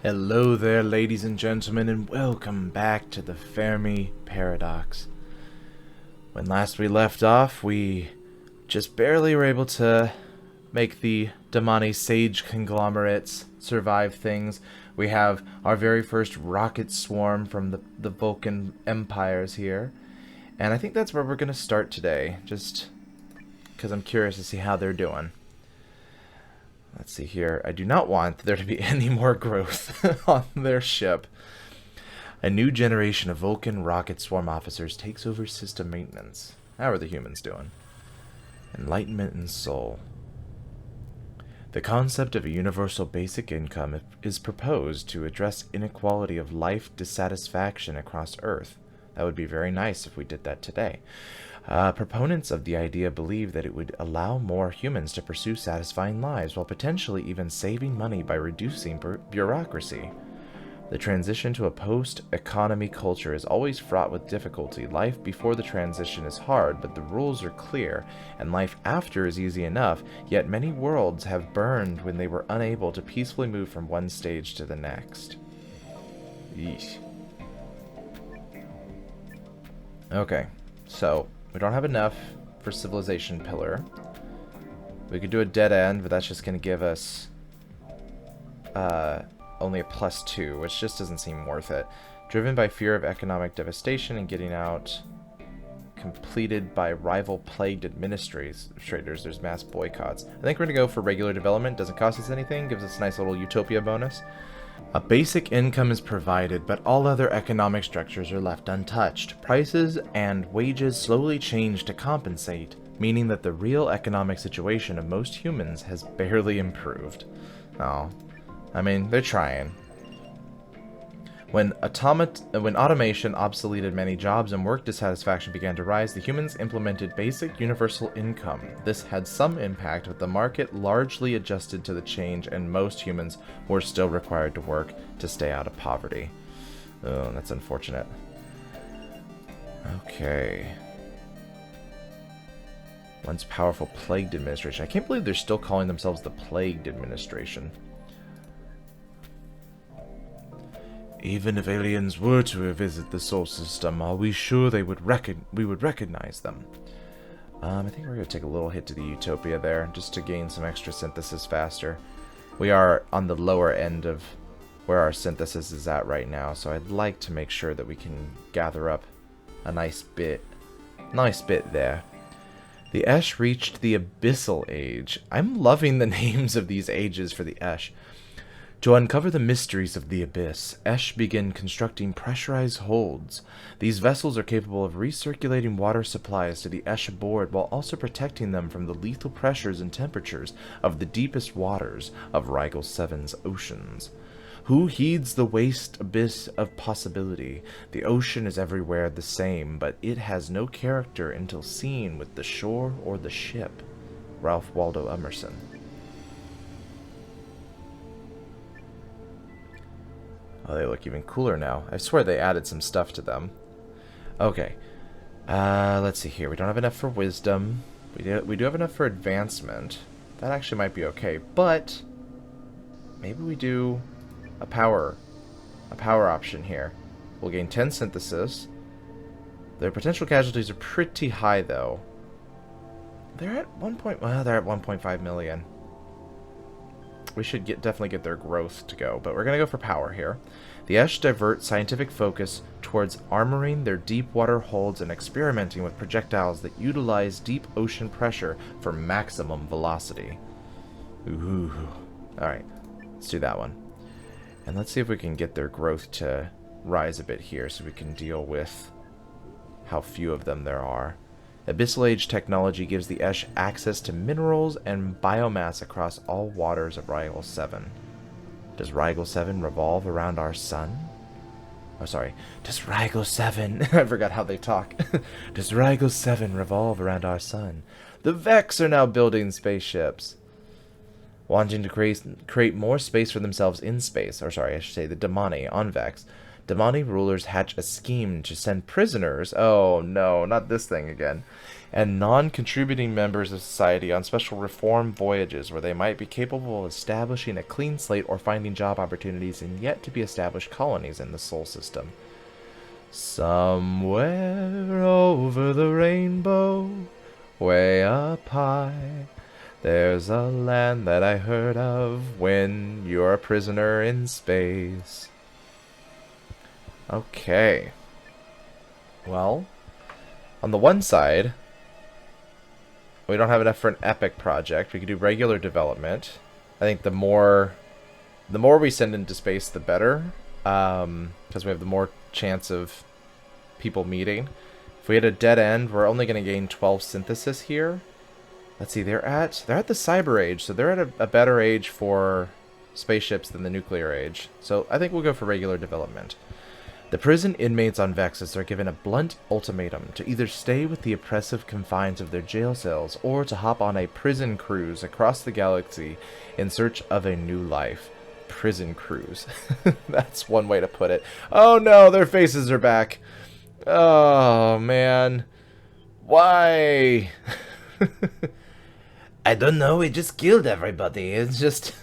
Hello there, ladies and gentlemen, and welcome back to the Fermi Paradox. When last we left off, we just barely were able to make the Damani sage conglomerates survive things. We have our very first rocket swarm from the Vulcan empires here, and I think that's where we're going to start today, just because I'm curious to see how they're doing. Let's see here. I do not want there to be any more growth on their ship. A new generation of Vulcan rocket swarm officers takes over system maintenance. How are the humans doing? Enlightenment and soul. The concept of a universal basic income is proposed to address inequality of life dissatisfaction across Earth. That would be very nice if we did that today. Proponents of the idea believe that it would allow more humans to pursue satisfying lives while potentially even saving money by reducing bureaucracy. The transition to a post-economy culture is always fraught with difficulty. Life before the transition is hard, but the rules are clear, and life after is easy enough, yet many worlds have burned when they were unable to peacefully move from one stage to the next. Yeesh. Okay, so we don't have enough for civilization pillar. We could do a dead end, but that's just going to give us only a +2, which just doesn't seem worth it. Driven by fear of economic devastation and getting out completed by rival plagued administrators, there's mass boycotts. I think we're going to go for regular development. Doesn't cost us anything, gives us a nice little utopia bonus. A basic income is provided, but all other economic structures are left untouched. Prices and wages slowly change to compensate, meaning that the real economic situation of most humans has barely improved. Oh, I mean, they're trying. When automation obsoleted many jobs and work dissatisfaction began to rise, the humans implemented basic universal income. This had some impact, but the market largely adjusted to the change, and most humans were still required to work to stay out of poverty. Oh, that's unfortunate. Okay. Once powerful plagued administration. I can't believe they're still calling themselves the plagued administration. Even if aliens were to revisit the solar system, are we sure we would recognize them? I think we're going to take a little hit to the utopia there, just to gain some extra synthesis faster. We are on the lower end of where our synthesis is at right now, so I'd like to make sure that we can gather up a nice bit there. The Esh reached the Abyssal Age. I'm loving the names of these ages for the Esh. To uncover the mysteries of the Abyss, Esh began constructing pressurized holds. These vessels are capable of recirculating water supplies to the Esh aboard while also protecting them from the lethal pressures and temperatures of the deepest waters of Rigel 7's oceans. Who heeds the waste abyss of possibility? The ocean is everywhere the same, but it has no character until seen with the shore or the ship. Ralph Waldo Emerson. Oh, they look even cooler now. I swear they added some stuff to them. Okay. Let's see here. We don't have enough for wisdom. We do have enough for advancement. That actually might be okay. But maybe we do a power option here. We'll gain 10 synthesis. Their potential casualties are pretty high, though. They're at 1.5 million. We should definitely get their growth to go, but we're going to go for power here. The Esh divert scientific focus towards armoring their deep water holds and experimenting with projectiles that utilize deep ocean pressure for maximum velocity. Ooh. Alright, let's do that one. And let's see if we can get their growth to rise a bit here so we can deal with how few of them there are. Abyssal Age technology gives the Esh access to minerals and biomass across all waters of Rigel 7. Does Rigel 7 revolve around our sun? Oh, sorry. Does Rigel 7... I forgot how they talk. Does Rigel 7 revolve around our sun? The Vex are now building spaceships. Wanting to create more space for themselves in space. Or sorry, I should say the Damani on Vex. Damani rulers hatch a scheme to send prisoners, oh no, not this thing again, and non-contributing members of society on special reform voyages where they might be capable of establishing a clean slate or finding job opportunities in yet-to-be-established colonies in the Sol system. Somewhere over the rainbow, way up high, there's a land that I heard of when you're a prisoner in space. Okay. Well, on the one side, we don't have enough for an epic project. We could do regular development. I think the more we send into space, the better, because we have the more chance of people meeting. If we had a dead end, we're only going to gain 12 synthesis here. Let's see, they're at the Cyber Age, so they're at a better age for spaceships than the Nuclear Age. So I think we'll go for regular development. The prison inmates on Vexus are given a blunt ultimatum to either stay with the oppressive confines of their jail cells or to hop on a prison cruise across the galaxy in search of a new life. Prison cruise. That's one way to put it. Oh no, their faces are back. Oh man. Why? I don't know, we just killed everybody. It's just...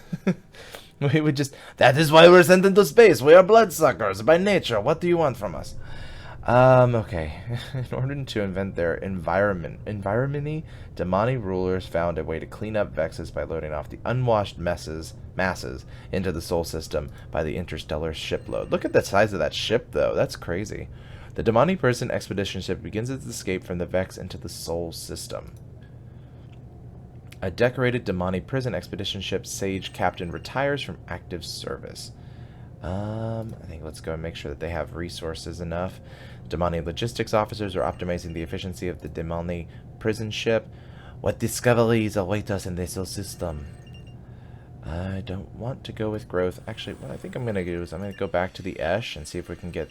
that is why we're sent into space. We are bloodsuckers by nature. What do you want from us? Okay. In order to invent their environment, Damani rulers found a way to clean up Vexus by loading off the unwashed masses into the Sol system by the interstellar shipload. Look at the size of that ship, though. That's crazy. The Damani prison expedition ship begins its escape from the Vex into the Sol system. A decorated Damani prison expedition ship Sage captain retires from active service. I think let's go and make sure that they have resources enough. Damani logistics officers are optimizing the efficiency of the Damani prison ship. What discoveries await us in the Sol system? I don't want to go with growth. Actually, what I think I'm going to do is I'm going to go back to the Esh and see if we can get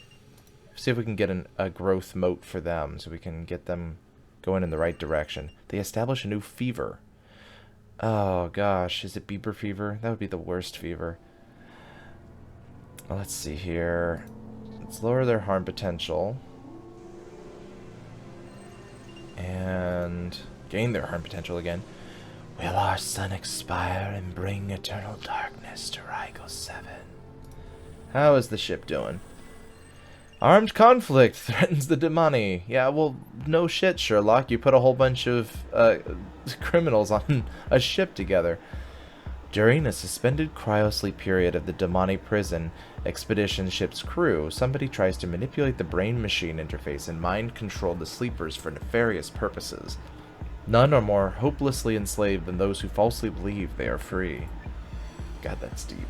a growth moat for them, so we can get them going in the right direction. They establish a new fever. Oh gosh, is it Bieber fever? That would be the worst fever. Well, let's see here. Let's lower their harm potential. And gain their harm potential again. Will our sun expire and bring eternal darkness to Rigel 7? How is the ship doing? Armed conflict threatens the Damani. Yeah, well, no shit, Sherlock. You put a whole bunch of criminals on a ship together. During a suspended cryosleep period of the Damani prison expedition ship's crew, somebody tries to manipulate the brain-machine interface and mind-control the sleepers for nefarious purposes. None are more hopelessly enslaved than those who falsely believe they are free. God, that's deep.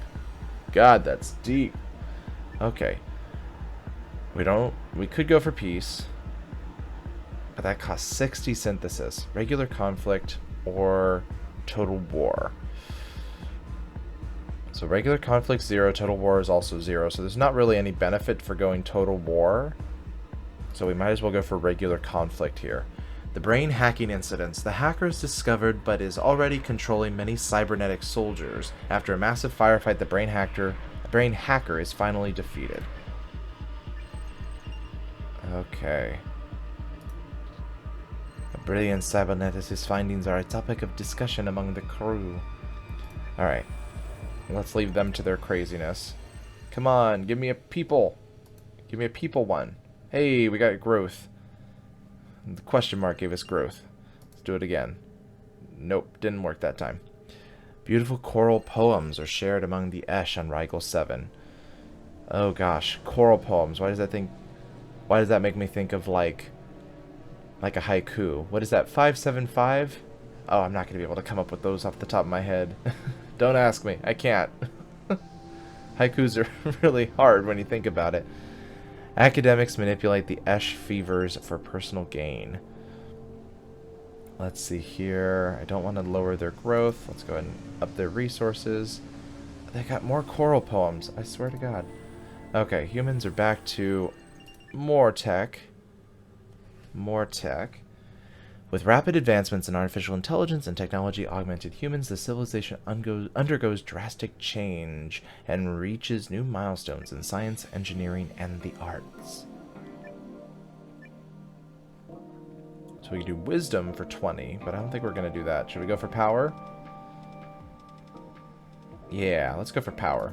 God, that's deep. Okay. We could go for peace, but that costs 60 synthesis. Regular conflict or total war. So regular conflict 0, total war is also 0. So there's not really any benefit for going total war. So we might as well go for regular conflict here. The brain hacking incidents. The hacker is discovered but is already controlling many cybernetic soldiers. After a massive firefight, the brain hacker is finally defeated. Okay. A brilliant cyberneticist's findings are a topic of discussion among the crew. Alright. Let's leave them to their craziness. Come on, give me a people. Give me a people one. Hey, we got growth. The question mark gave us growth. Let's do it again. Nope, didn't work that time. Beautiful choral poems are shared among the Esh on Rigel 7. Oh gosh, choral poems. Why does that make me think of like a haiku? What is that, 575? Oh, I'm not going to be able to come up with those off the top of my head. Don't ask me. I can't. Haikus are really hard when you think about it. Academics manipulate the Esh fevers for personal gain. Let's see here. I don't want to lower their growth. Let's go ahead and up their resources. They got more choral poems. I swear to God. Okay, humans are back to more tech. More tech. With rapid advancements in artificial intelligence and technology augmented humans, the civilization undergoes drastic change and reaches new milestones in science, engineering, and the arts. So we can do wisdom for 20, but I don't think we're going to do that. Should we go for power? Yeah, let's go for power.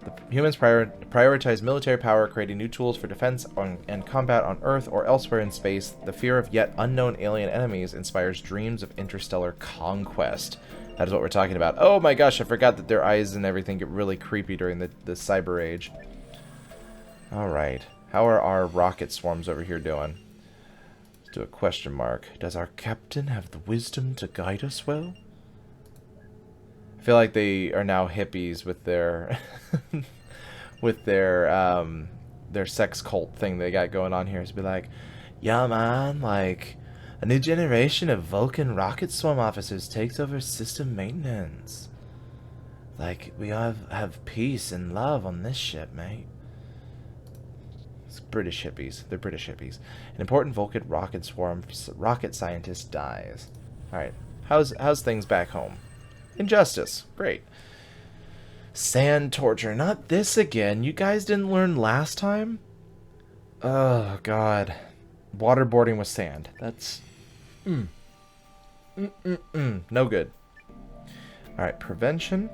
The humans prioritize military power, creating new tools for defense and combat on Earth or elsewhere in space. The fear of yet unknown alien enemies inspires dreams of interstellar conquest. That is what we're talking about. Oh my gosh, I forgot that their eyes and everything get really creepy during the Cyber Age. Alright, how are our rocket swarms over here doing? Let's do a question mark. Does our captain have the wisdom to guide us well? I feel like they are now hippies with their their sex cult thing they got going on here. It's be like, yeah man, like a new generation of Vulcan rocket swarm officers takes over system maintenance. Like we have peace and love on this ship, mate. It's British hippies. They're British hippies. An important Vulcan rocket swarm rocket scientist dies. All right, how's things back home? Injustice. Great. Sand torture. Not this again. You guys didn't learn last time? Oh, God. Waterboarding with sand. That's... No good. Alright, prevention.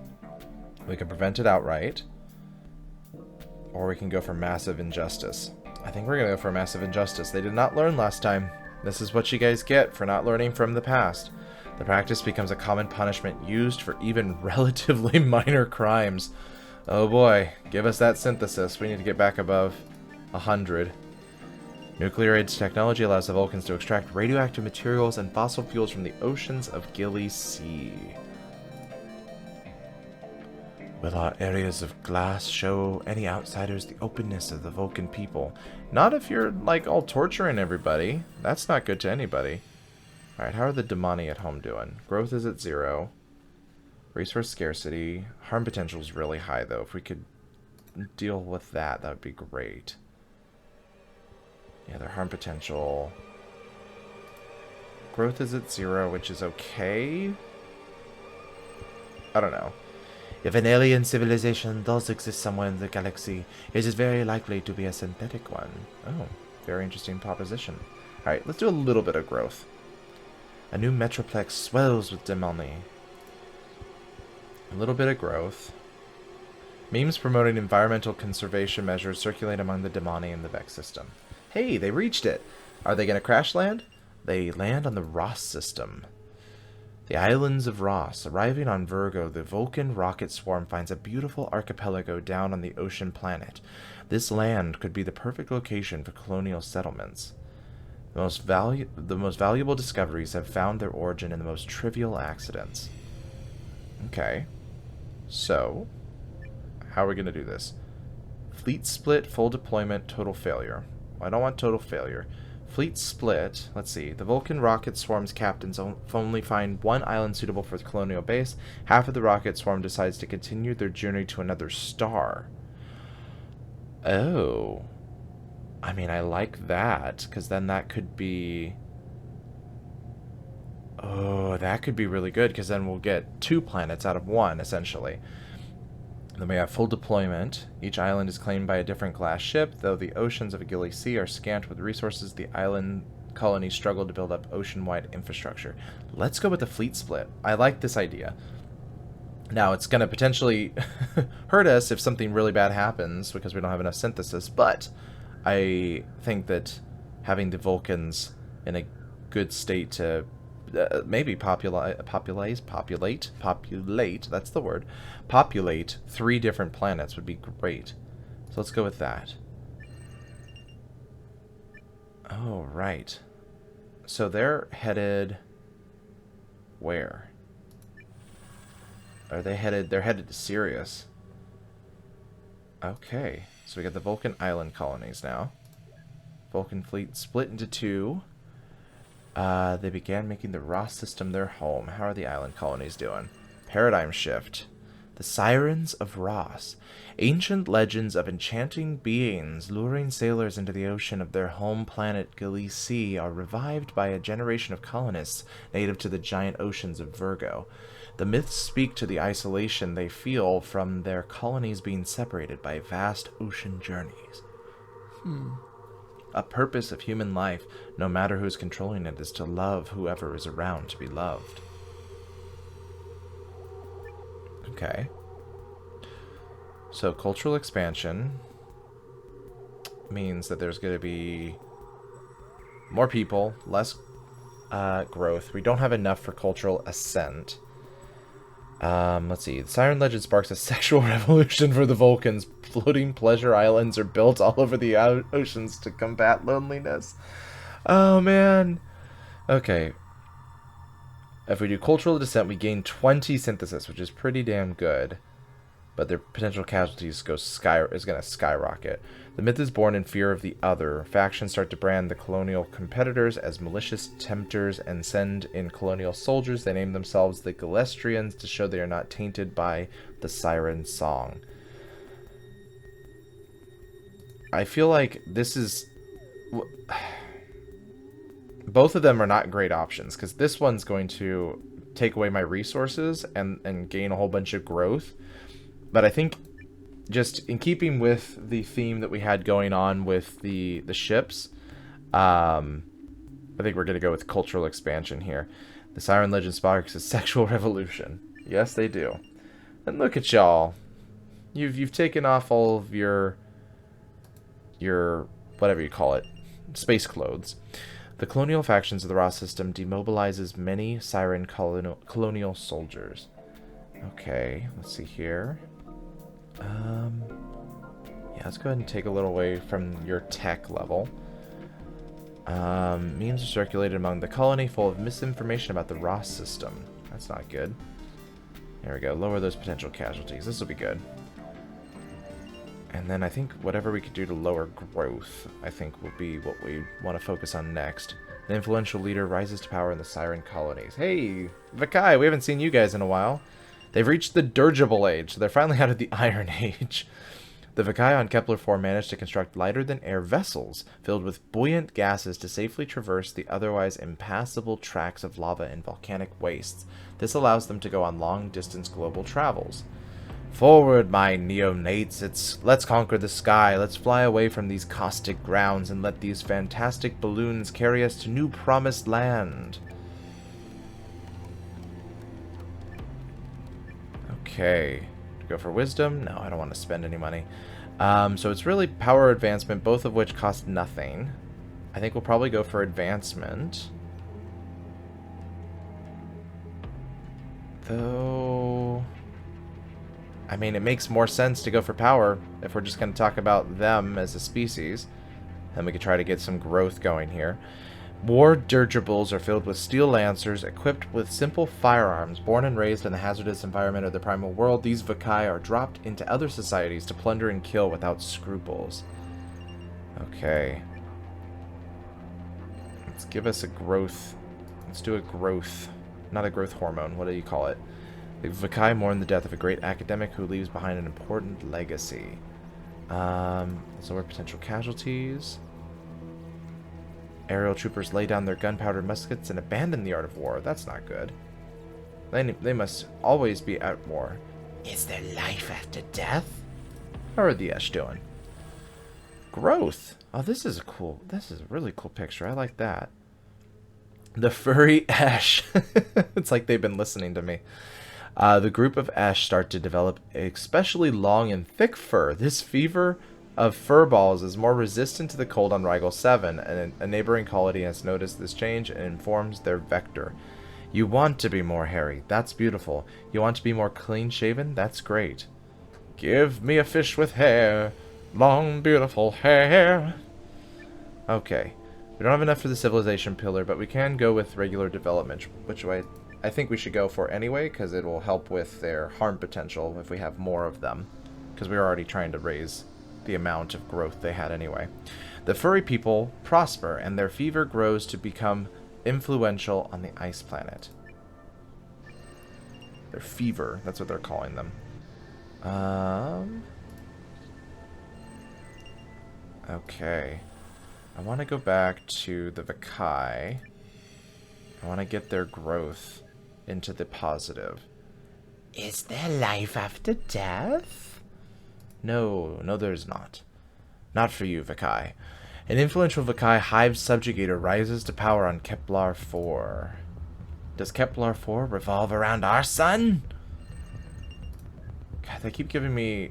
We can prevent it outright. Or we can go for massive injustice. I think we're going to go for massive injustice. They did not learn last time. This is what you guys get for not learning from the past. The practice becomes a common punishment used for even relatively minor crimes. Oh boy, give us that synthesis. We need to get back above 100. Nuclear age technology allows the Vulcans to extract radioactive materials and fossil fuels from the oceans of Gilly Sea. Will our areas of glass show any outsiders the openness of the Vulcan people? Not if you're, like, all torturing everybody. That's not good to anybody. Alright, how are the Damani at home doing? Growth is at 0. Resource scarcity. Harm potential is really high, though. If we could deal with that, that would be great. Yeah, their harm potential. Growth is at 0, which is okay. I don't know. If an alien civilization does exist somewhere in the galaxy, it is very likely to be a synthetic one. Oh, very interesting proposition. Alright, let's do a little bit of growth. A new metroplex swells with Damani. A little bit of growth. Memes promoting environmental conservation measures circulate among the Damani and the Vaccae system. Hey, they reached it! Are they going to crash land? They land on the Ross system. The islands of Ross. Arriving on Virgo, the Vulcan rocket swarm finds a beautiful archipelago down on the ocean planet. This land could be the perfect location for colonial settlements. The most valuable discoveries have found their origin in the most trivial accidents. Okay. So, how are we going to do this? Fleet split, full deployment, total failure. Well, I don't want total failure. Fleet split, let's see. The Vulcan rocket swarm's captains only find one island suitable for the colonial base. Half of the rocket swarm decides to continue their journey to another star. Oh. I mean, I like that, because then that could be... Oh, that could be really good, because then we'll get 2 planets out of 1, essentially. Then we have full deployment. Each island is claimed by a different class ship. Though the oceans of Gilly Sea are scant with resources, the island colonies struggle to build up ocean-wide infrastructure. Let's go with the fleet split. I like this idea. Now, it's going to potentially hurt us if something really bad happens, because we don't have enough synthesis, but... I think that having the Vulcans in a good state to maybe populate, that's the word, populate 3 different planets would be great. So let's go with that. Oh, right. So they're headed where? Are they headed? They're headed to Sirius. Okay. So we got the Vulcan island colonies now. Vulcan fleet split into 2. They began making the Ross system their home. How are the island colonies doing? Paradigm shift. The Sirens of Ross. Ancient legends of enchanting beings luring sailors into the ocean of their home planet Galilee are revived by a generation of colonists native to the giant oceans of Virgo. The myths speak to the isolation they feel from their colonies being separated by vast ocean journeys. A purpose of human life, no matter who's controlling it, is to love whoever is around to be loved. Okay. So cultural expansion means that there's going to be more people, less growth. We don't have enough for cultural ascent. Let's see. The Siren legend sparks a sexual revolution for the Vulcans. Floating pleasure islands are built all over the oceans to combat loneliness. Oh, man. Okay. If we do cultural descent, we gain 20 synthesis, which is pretty damn good. But their potential casualties is going to skyrocket. The myth is born in fear of the other. Factions start to brand the colonial competitors as malicious tempters and send in colonial soldiers. They name themselves the Galestrians to show they are not tainted by the siren song. I feel like this is... Both of them are not great options, because this one's going to take away my resources and gain a whole bunch of growth. But I think, just in keeping with the theme that we had going on with the ships, I think we're going to go with cultural expansion here. The Siren legend sparks a sexual revolution. Yes, they do. And look at y'all. You've taken off all of your whatever you call it, space clothes. The colonial factions of the Ross system demobilizes many Siren colonial soldiers. Okay, let's see here. Yeah, let's go ahead and take a little away from your tech level. Memes are circulated among the colony full of misinformation about the Ross system. That's not good. There we go. Lower those potential casualties. This will be good. And then I think whatever we could do to lower growth, I think will be what we want to focus on next. An influential leader rises to power in the Siren colonies. Hey, Vaccae, we haven't seen you guys in a while. They've reached the Dirigible Age, so they're finally out of the Iron Age. The Vaccae on Kepler 4 managed to construct lighter-than-air vessels filled with buoyant gases to safely traverse the otherwise impassable tracts of lava and volcanic wastes. This allows them to go on long-distance global travels. Forward, my neonates. Let's conquer the sky. Let's fly away from these caustic grounds and let these fantastic balloons carry us to new promised land. Okay. Go for wisdom? No, I don't want to spend any money. So it's really power advancement, both of which cost nothing. I think we'll probably go for advancement. Though... I mean, it makes more sense to go for power if we're just going to talk about them as a species. Then we could try to get some growth going here. War dirigibles are filled with steel lancers equipped with simple firearms. Born and raised in the hazardous environment of the primal world, these Vaccae are dropped into other societies to plunder and kill without scruples. Okay. Let's give us a growth. Let's do a growth. Not a growth hormone. What do you call it? The Vaccae mourn the death of a great academic who leaves behind an important legacy. So we're potential casualties. Aerial troopers lay down their gunpowder muskets and abandon the art of war. That's not good. They must always be at war. Is there life after death? How are the Esh doing? Growth. Oh, this is a really cool picture. I like that. The furry Esh. It's like they've been listening to me. The group of Esh start to develop especially long and thick fur. This fever of fur balls is more resistant to the cold on Rigel 7, and a neighboring colony has noticed this change and informs their vector. You want to be more hairy. That's beautiful. You want to be more clean-shaven? That's great. Give me a fish with hair. Long, beautiful hair. Okay. We don't have enough for the civilization pillar, but we can go with regular development, which I think we should go for anyway, because it will help with their harm potential if we have more of them, because we're already trying to raise the amount of growth they had anyway. The furry people prosper, and their fever grows to become influential on the ice planet. Their fever, that's what they're calling them. Okay. I want to go back to the Vaccae. I want to get their growth into the positive. Is there life after death? No, there's not. Not for you, Vaccae. An influential Vaccae hive subjugator rises to power on Kepler 4. Does Kepler 4 revolve around our sun? God, they keep giving me,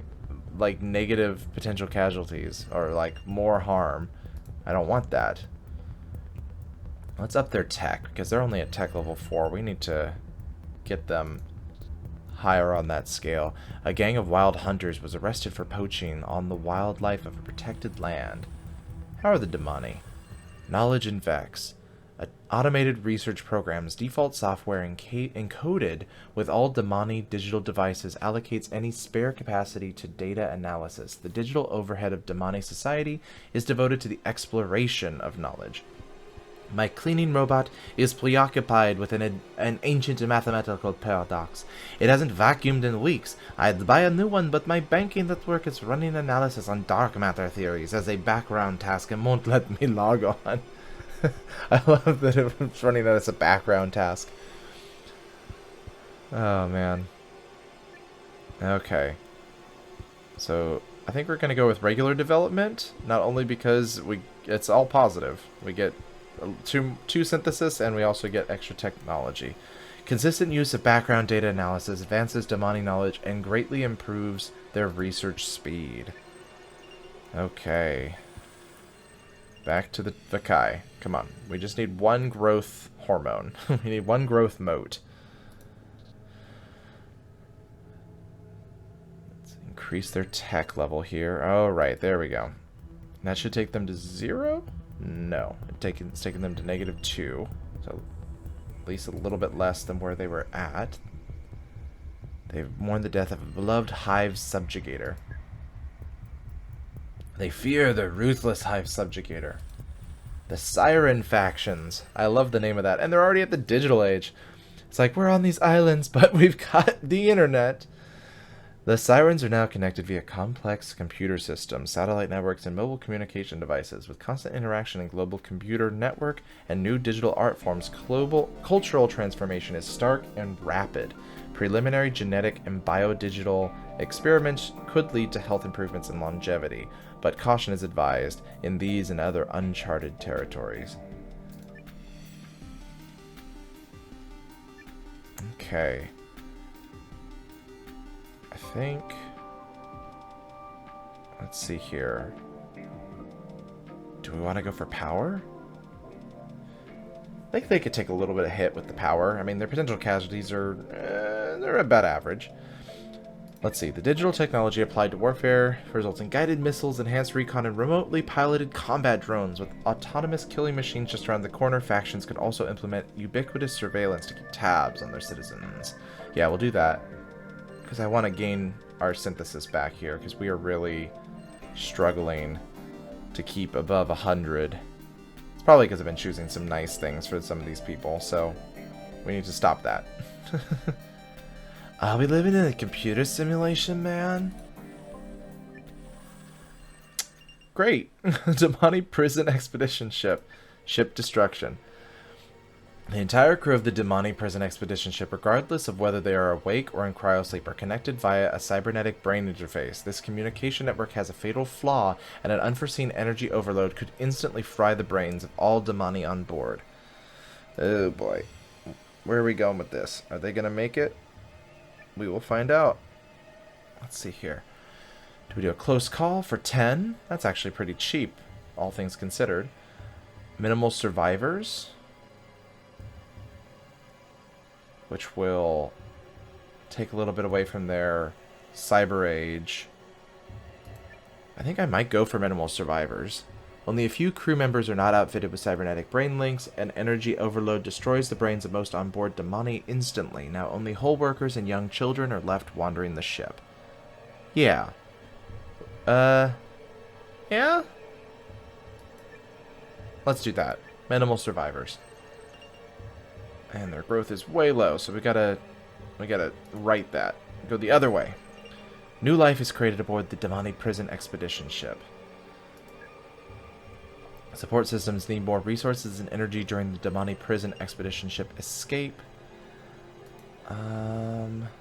like, negative potential casualties, or, like, more harm. I don't want that. Let's up their tech, because they're only at tech level 4. We need to get them higher on that scale. A gang of wild hunters was arrested for poaching on the wildlife of a protected land. How are the Damani? Knowledge and Vex. Automated research programs, default software encoded with all Damani digital devices allocates any spare capacity to data analysis. The digital overhead of Damani society is devoted to the exploration of knowledge. My cleaning robot is preoccupied with an ancient mathematical paradox. It hasn't vacuumed in weeks. I'd buy a new one, but my banking network is running analysis on dark matter theories as a background task and won't let me log on. I love that it's running that as a background task. Oh, man. Okay. So, I think we're going to go with regular development, not only because it's all positive. We get two synthesis, and we also get extra technology. Consistent use of background data analysis advances Damani knowledge and greatly improves their research speed. Okay. Back to the Vaccae. Come on. We just need one growth hormone. We need one growth mote. Let's increase their tech level here. Oh, right. There we go. That should take them to 0? No. It's taking them to -2. So at least a little bit less than where they were at. They've mourned the death of a beloved hive subjugator. They fear the ruthless hive subjugator. The Siren Factions. I love the name of that. And they're already at the digital age. It's like, we're on these islands, but we've got the internet. The Sirens are now connected via complex computer systems, satellite networks, and mobile communication devices. With constant interaction in global computer network and new digital art forms, global cultural transformation is stark and rapid. Preliminary genetic and biodigital experiments could lead to health improvements and longevity, but caution is advised in these and other uncharted territories. Okay. I think... Let's see here. Do we want to go for power? I think they could take a little bit of hit with the power. I mean, their potential casualties are... they're about average. Let's see. The digital technology applied to warfare results in guided missiles, enhanced recon, and remotely piloted combat drones. With autonomous killing machines just around the corner, factions could also implement ubiquitous surveillance to keep tabs on their citizens. Yeah, we'll do that. Because I want to gain our synthesis back here, because we are really struggling to keep above 100. It's probably because I've been choosing some nice things for some of these people, so we need to stop that. Are we living in a computer simulation, man? Great. Damani prison expedition ship. Ship destruction. The entire crew of the Damani prison expedition ship, regardless of whether they are awake or in cryosleep, are connected via a cybernetic brain interface. This communication network has a fatal flaw, and an unforeseen energy overload could instantly fry the brains of all Damani on board. Oh boy. Where are we going with this? Are they going to make it? We will find out. Let's see here. Do we do a close call for 10? That's actually pretty cheap, all things considered. Minimal survivors, which will take a little bit away from their cyber age. I think I might go for minimal survivors. Only a few crew members are not outfitted with cybernetic brain links, and energy overload destroys the brains of most onboard Damani instantly. Now only hull workers and young children are left wandering the ship. Yeah. Yeah? Let's do that. Minimal survivors. And their growth is way low, so we gotta right that. Go the other way. New life is created aboard the Damani prison expedition ship. Support systems need more resources and energy during the Damani prison expedition ship escape.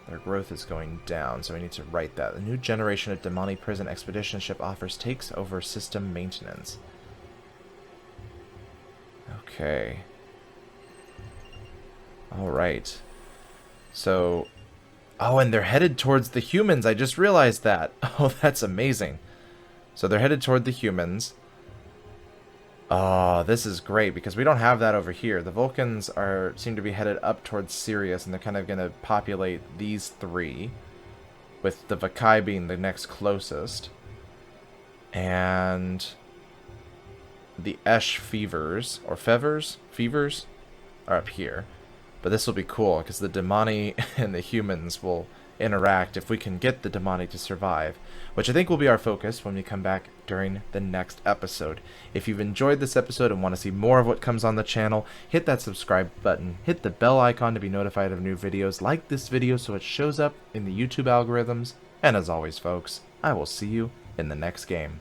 Their growth is going down, so we need to write that. The new generation of Damani prison expedition ship offers takes over system maintenance. Okay. Alright. So... Oh, and they're headed towards the humans. I just realized that. Oh, that's amazing. So they're headed toward the humans. Oh, this is great, because we don't have that over here. The Vulcans seem to be headed up towards Sirius, and they're kind of going to populate these three, with the Vaccae being the next closest. And the Esh Fevers, or Fevers, are up here. But this will be cool, because the Damani and the humans will interact if we can get the Damani to survive, which I think will be our focus when we come back during the next episode. If you've enjoyed this episode and want to see more of what comes on the channel, hit that subscribe button, hit the bell icon to be notified of new videos, like this video so it shows up in the YouTube algorithms, and as always folks, I will see you in the next game.